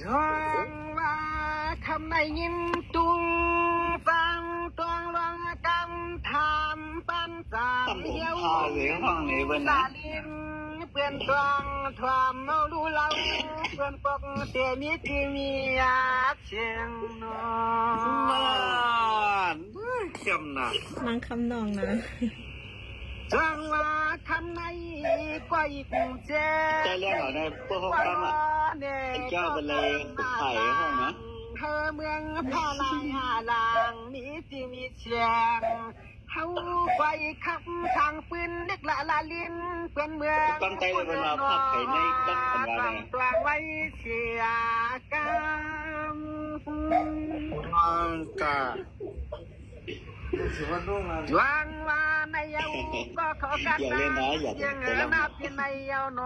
ช่องว่าคำในยินตุงฟังตวงลวงกำถามปันสามเดียวลาลินเปื่อนตวงถวามเมาดูเราเปื่อนปกเตมีที่มีอาเชียงนอนเข้มนะมังคำนองนะช่องว่าคำในก้อยกุงเจใจเรื่องเหรอในพวกห้องตั้งอ่ะเจ้าเป็นเลยไผ่ห้องนะเธอเมืองพาลายหาลางมีจีมีเชียงเขาไฟขับทางปืนเล็กละลาลินเพื่อนเมืองตั้งใจเลยเป็นมาพักไข่ในตั้งกันมาเนี่ยตัวไว้เชียกันกะวางว่าในเยาก็ขอกันยังนับในเยาโน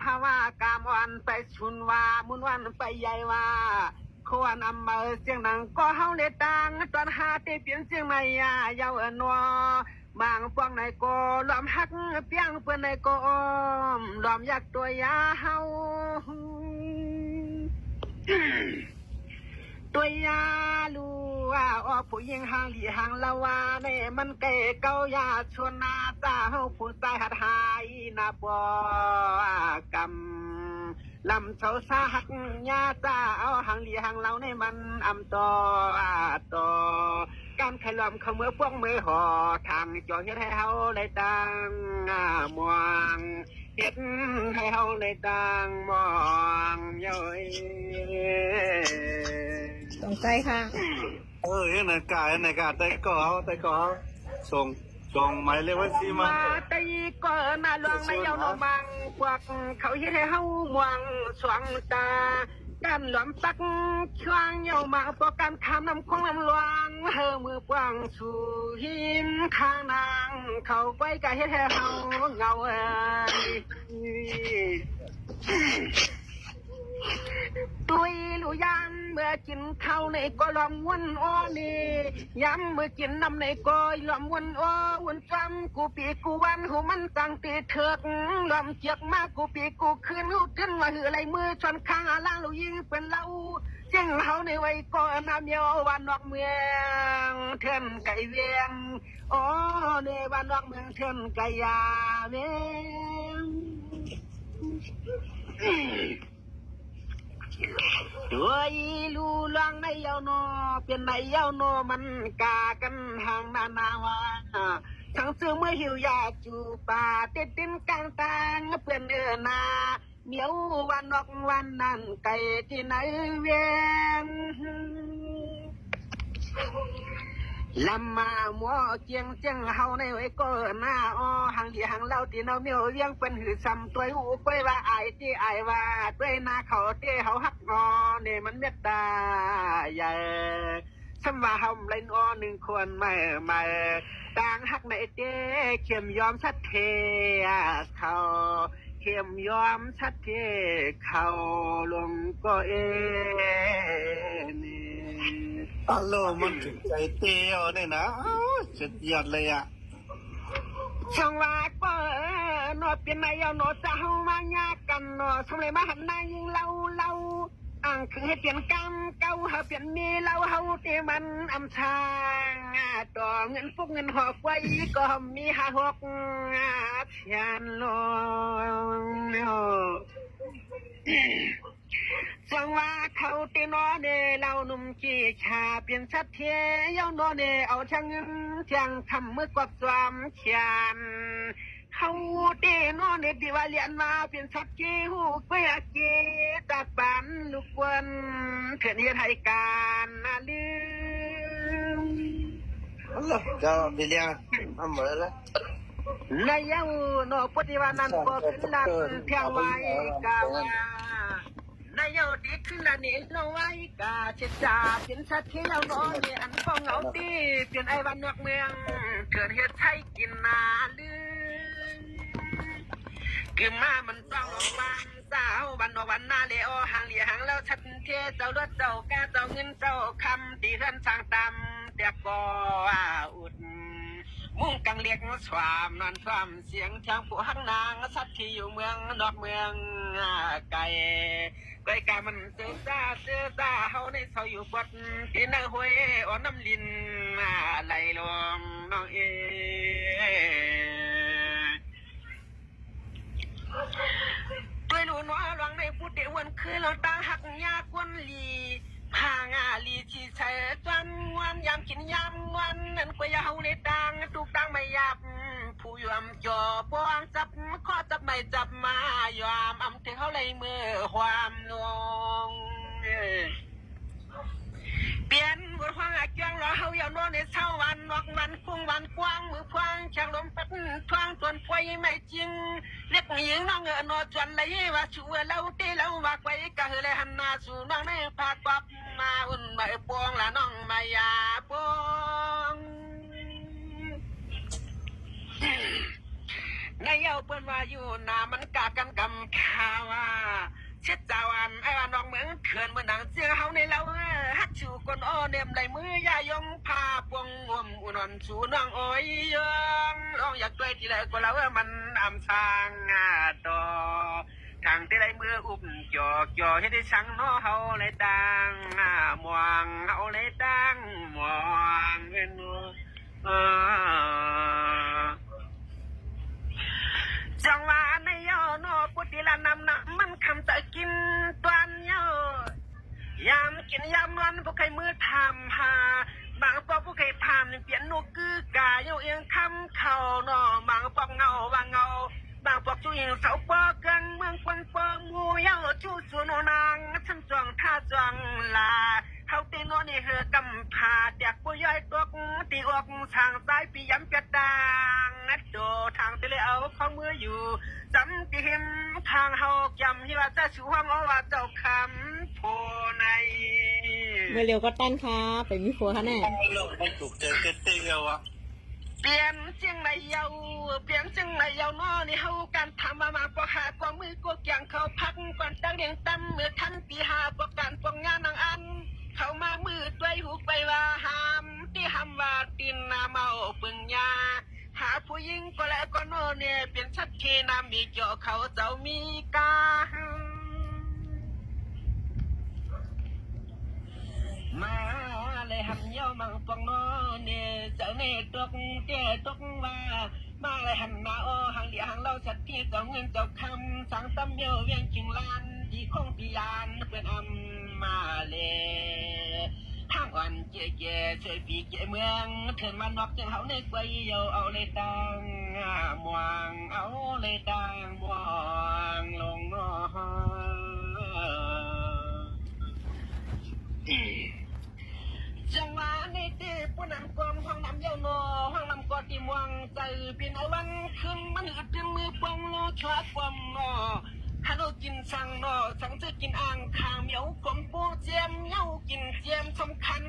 ภาวะกามวันไปชุนว่ามุนวันไปใหญ่ว่าควรนำมาเสียงดังก็เฮาเลตังตอนหาตีเปลี่ยนเสียงในเยาเนัวบางพวงในก็ล้อมหักเปียงเพื่อนในก็ล้อมยักตัวยาเฮาตัวยาลูว่าออกผู้ยิงหางหลีหางละวาเนี่ยมันเก่เก้ายาชวนนาตาเฮาผู้ใส่หัดหายนาบกำลำเสาซาหักญาตาเอาหางหลีหางเราในมันอำต่อต่อการไขลอมเขาเมื่อพวกมือห่อทางจ่อเฮ็ดให้เฮาเลยตังมวงเฮ็ดให้เฮาเลยตังมองย่อยตรงใจค่ะนากาแต่ก่อส่งหมายเลขว่าซีมาแต่ก็น่าลวงในเยาโนบังพวกเขาเฮ็ดให้เฮามวงสวงตาการหลอมปักช่วงเยามาพวกการคำนำคงนำลวงเฮอมือกว้างสู่หินข้างนางเขาไปกะเฮ็ดให้เฮาเงาตุยลุยันเมื่อกินข้าวในก็ลอมวนอ้อนี่ย้ำเมื่อกินน้ำในก็ลอมวนอ้อวนจำกูปีกูวันหูมันตั้งตีเถิกลอมเจียกมากกูปีกูคืนหูขึ้นว่าหืออะไรมือชนข้างล่างเรายิงเป็นเราเจ้งเขาในไว้ก็น้ำเยาวันนอกเมืองเทือนไก่เวียงอ๋อในวันนอกเมืองเทือนไก่ยาเวียงด้วยลูลองในเยาโนเป็นในเยาโนมันกากันห่างนานาวาทั้งซื้อเมื่อหิวยาจูป่าติดดินกลางตางเพื่อนนาเหมียววันนอกวันนั้นไก่ที่ไหนเวียงลำมาหมัวเจียงเฮาในไว้ก็หน้าอ้อหางดีหางเล่าที่เราเมียวเวียงเป็นหือซ้ำตัวหูไปว่าไอ้ที่ไอ้ว่าด้วยหน้าเขาเต้เขาหักงอเนี่ยมันเมตตาใหญ่ฉันว่าเฮาเล่นอ้อหนึ่งคนไม่ต่างหักในเต้เข้มยอมชัดเทเขาเข้มยอมชัดเทเขาลงก็นี่อัลโหลมันถึงใจเตี้ยวเนี่ยนะสุดยอดเลยอ่ะช่างว่าก็นอเป็นนายเอาหนอจะเฮามายากกันหนอทำไรมาหันนายยิงเราอ่างคือให้เปลี่ยนกรรมเก่าเฮาเปลี่ยนมีเราเฮาเตมันอำชางต่อเงินพวกเงินหอกไว้ก็มี56ยันลงจังว่าเขาตีนอเนเราหนุ่มขี้ชาเปลี่ยนชัดเทียเย้านอเนเอาช่างเงินช่างทำมือกดความเขียนเขาตีนอเนดีว่าเรียนมาเปลี่ยนชัดขี้หูเปียกีตาปันลูกวันเถื่อนเฮ็ดให้การลืมก็เดี๋ยวทำหมดแล้วนายเย้าโนปฏิวัตินั้นก็ขึ้นลันเพียงไว้กานายเย้าดีขึ้นละนี่โนไว้กาเช็ดจ่าเป็นชัดเที่ยวโนเนี่ยอันฟองเอาตีเป็นไอ้วันนอกเมืองเกิดเหตุใช้กินนาลืมคือมามันต้องวันเจ้าวันนอกวันนาเลโอหางเหลียหางแล้วชัดเที่ยวเจ้ารถเจ้ากาเจ้าเงินเจ้าคำตีท่านสั่งตำแต่ก็อุด มุ่งกังเลียกสวามนอนความเสียงช้างผู้หักนางสัตว์ที่อยู่เมืองนอกเมืองไกลไกลกามันเสือซาเฮาในซอยอยู่บดที่นั่งห้วยอ่อนน้ำลินไหลลงน้องด้วยรู้น้อยหวังในผู้เดวันคือเราตั้งหักยากวนลีพางาลีชีใช้จวนวันยามกินยามวันนั่นก็ยาวในตังทุกตังไม่ยับผู้ยอมจ่อปองจับข้อจับไม่จับมายอมอำเทเขาเลยมือความลงเปลี่ยนบทความอักยังรอเฮาอย่านอนในเช้าวันนอกวันพุ่งวันกว้างมือพวางช่างลมปัดทวงจนป่วยไม่จริงเล็กหญิงน้องนอจวนเลยว่าชัวเล่าเต้เล่าว่าไว้กะเฮเลยหันหน้าสู่น้องในภาคปับมาอุ่นมาปวงละน้องมายาปวงในเย้าเปิ้นว่าอยู่นามันกากันกำข่าวว่าเช็ดจาวันไอ้ว่าน้องเมืองเขื่อนเมืองหนังเสียงเฮาในเราฮักชูกนอ้อเนมในมือยายงพาปวงงวมอุนนชูน้องโอ้ยยงน้องอยากด้วยที่ไหนก็แล้วมันอำช้างต่อทางที่ไรมืออุ้มจอให้ได้ช่างน้อเฮาเลยดังมวงเฮาเลยดังมวงเงินจังหวะในย่อนอปุติละนำมันคำตะกินตวนย่อยามกินยามนอนพวกใครมือทำหาบางปอกพวกใครทำเปลี่ยนนกคือกาโยเอียงคำเข่านอบางปอกเงาบางเงาบางปอกจู่ยิงเสาปอกังเมืองคนปอมูย่าจู่สุนนางฉันจวงท่าจวงลาเขาตีนอนนี่เหือกำพาเด็กผู้ย่อยตกตีออกทางซ้ายปีย้ำกระดางนัดโดทางที่เลยเอาข้อมืออยู่จำตีเห็นทางเฮายำที่ว่าจะชูห้องเอาว่าเจ้าคำโพใน เมื่อเร็วก็ตั้นค่ะไปมีผัวค่ะแน่ โลกมันถูกเจอเตี้ยวะ เปลี่ยนเชียงในเยาเปลี่ยนเชียงในเยาน้อนี่เฮาการทำมาปอหากว่ามือก็อย่างเขาพักก่อนตั้งเรียงตั้มเมื่อทันตีหาปอการปองงานนางอันเขามามือด้วยหูไปว่าหามที่หำว่าตินนาเมาปึงยาหาผู้หญิงก็แล้วก็โน่เนี่ยเปลี่ยนชัดเจนนามีเจาะเขาเจ้ามีกามาเลยหันเย้ามังปองโน่เนี่ยเจ้าเนี่ยตกเจ้ตกว่ามาเลยหันมาโอหังเดียหังเราชัดที่เจ้าเงินเจ้าคำสังตำเมียวเวียงจิงลานที่คงพิยานเป็นอำมาเลยทางอ่อนเจ๊ช่วยปีเจ๊เมืองเถินมานอกจังเขาในกวยเยาเอาเลยตังมวงเอาเลยตังมวงลงน้อจังหวะในที่ผู้นำกองห้องน้ำเย้าโนห้องน้ำกอดที่มวงใจเป็นไอ้วันขึ้นมันอึดดึงมือปองโลชวความนอฮัลโหลกินสั่งนอสั่งจะกินอ่างขามเหยวกลมปูเจียมเย้ากินเจียมสำคัญ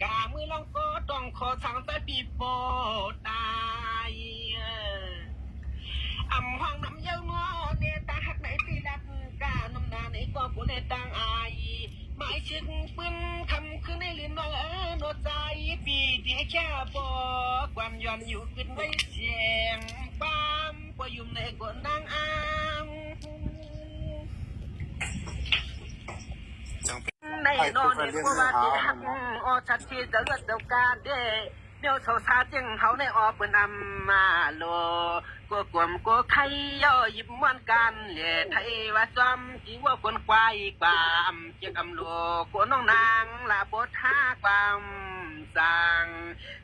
กามือลองก็ต้องขอสั่งแต่ปีโปตายอำห้องน้ำเย้าโนเนตาหักไหนตีดับกาน้ำนาในก็ผู้ในต่างอายหมายถึงปืนคำคือในลิ้นว่าโนใจปีที่แค่บอกความย้อนอยู่ขึ้นไว้เสียงบ้ามปยุ่มในกวนนางอางในนอนในพวกว่าที่หักออชัดที่จะเลือดเจ้าการเด้เดี๋ยวโซซาจึงเขาในออปืนอำมาโลกัวกวมกัวไข่ย่อหยิบม้วนกันเหล่ไทยว่าซ้ำจีว่าคนควายความเจียงอำโลกัวน้องนางลาปดท่าความสั่ง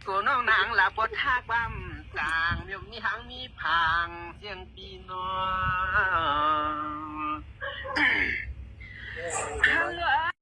กัวน้องนางลาปดท่าความสั่งเดี๋ยวมีหางมีผางเสียงปีน้อง